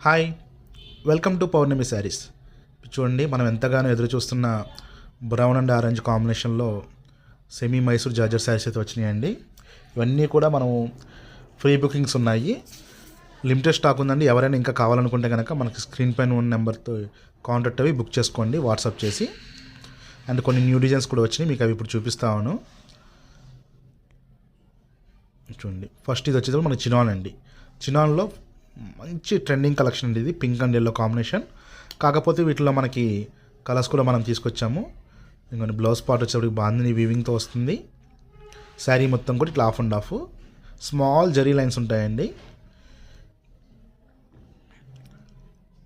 Hi, welcome to పౌర్ణమి శారీస్. చూడండి, మనం ఎంతగానో ఎదురు చూస్తున్న బ్రౌన్ అండ్ ఆరెంజ్ కాంబినేషన్లో సెమీ మైసూర్ జార్జెట్ శారీస్ అయితే వచ్చినాయండి. ఇవన్నీ కూడా మనం ఫ్రీ బుకింగ్స్ ఉన్నాయి, లిమిటెడ్ స్టాక్ ఉందండి. ఎవరైనా ఇంకా కావాలనుకుంటే కనుక మనకి స్క్రీన్ పైన ఉన్న నెంబర్తో కాంటాక్ట్ అవి బుక్ చేసుకోండి వాట్సాప్ చేసి. అండ్ కొన్ని న్యూ డిజైన్స్ కూడా వచ్చినాయి, మీకు అవి ఇప్పుడు చూపిస్తాను. చూడండి, ఫస్ట్ ఇది వచ్చేది మనకి చినాన్ అండి. చినాన్లో మంచి ట్రెండింగ్ కలెక్షన్ అండి. ఇది పింక్ అండ్ ఎల్లో కాంబినేషన్. కాకపోతే వీటిలో మనకి కలర్స్ కూడా మనం తీసుకొచ్చాము. ఇంకొన్ని బ్లౌజ్ పార్ట్ వచ్చేటప్పటికి బాందిని వీవింగ్తో వస్తుంది. శారీ మొత్తం కూడా ఇట్లా of and of small zari lines ఉంటాయండి.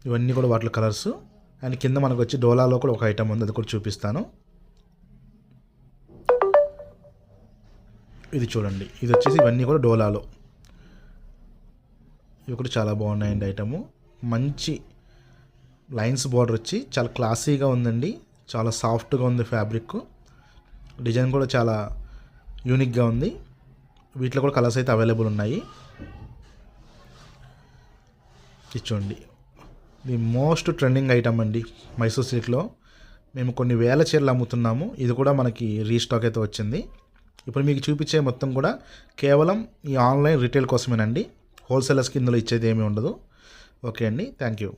ఇవన్నీ కూడా వాటిలో కలర్స్. అండ్ కింద మనకు వచ్చి డోలాలో కూడా ఒక ఐటమ్ ఉంది, అది కూడా చూపిస్తాను. ఇది చూడండి, ఇది వచ్చేసి ఇవన్నీ కూడా డోలాలో. ఇవి కూడా చాలా బాగున్నాయండి ఐటము. మంచి లైన్స్ బార్డర్ వచ్చి చాలా క్లాసీగా ఉందండి. చాలా సాఫ్ట్గా ఉంది ఫ్యాబ్రిక్. డిజైన్ కూడా చాలా యూనిక్గా ఉంది. వీటిలో కూడా కలర్స్ అయితే అవైలబుల్ ఉన్నాయి. ఇది చూడండి, ఇది మోస్ట్ ట్రెండింగ్ ఐటమ్ అండి మైసూర్ సిల్క్లో. మేము కొన్ని వేల చీరలు అమ్ముతున్నాము. ఇది కూడా మనకి రీస్టాక్ అయితే వచ్చింది. ఇప్పుడు మీకు చూపించే మొత్తం కూడా కేవలం ఈ ఆన్లైన్ రిటైల్ కోసమేనండి. హోల్సేలర్స్కి ఇందులో ఇచ్చేది ఏమీ ఉండదు. ఓకే అండి, థ్యాంక్ యూ.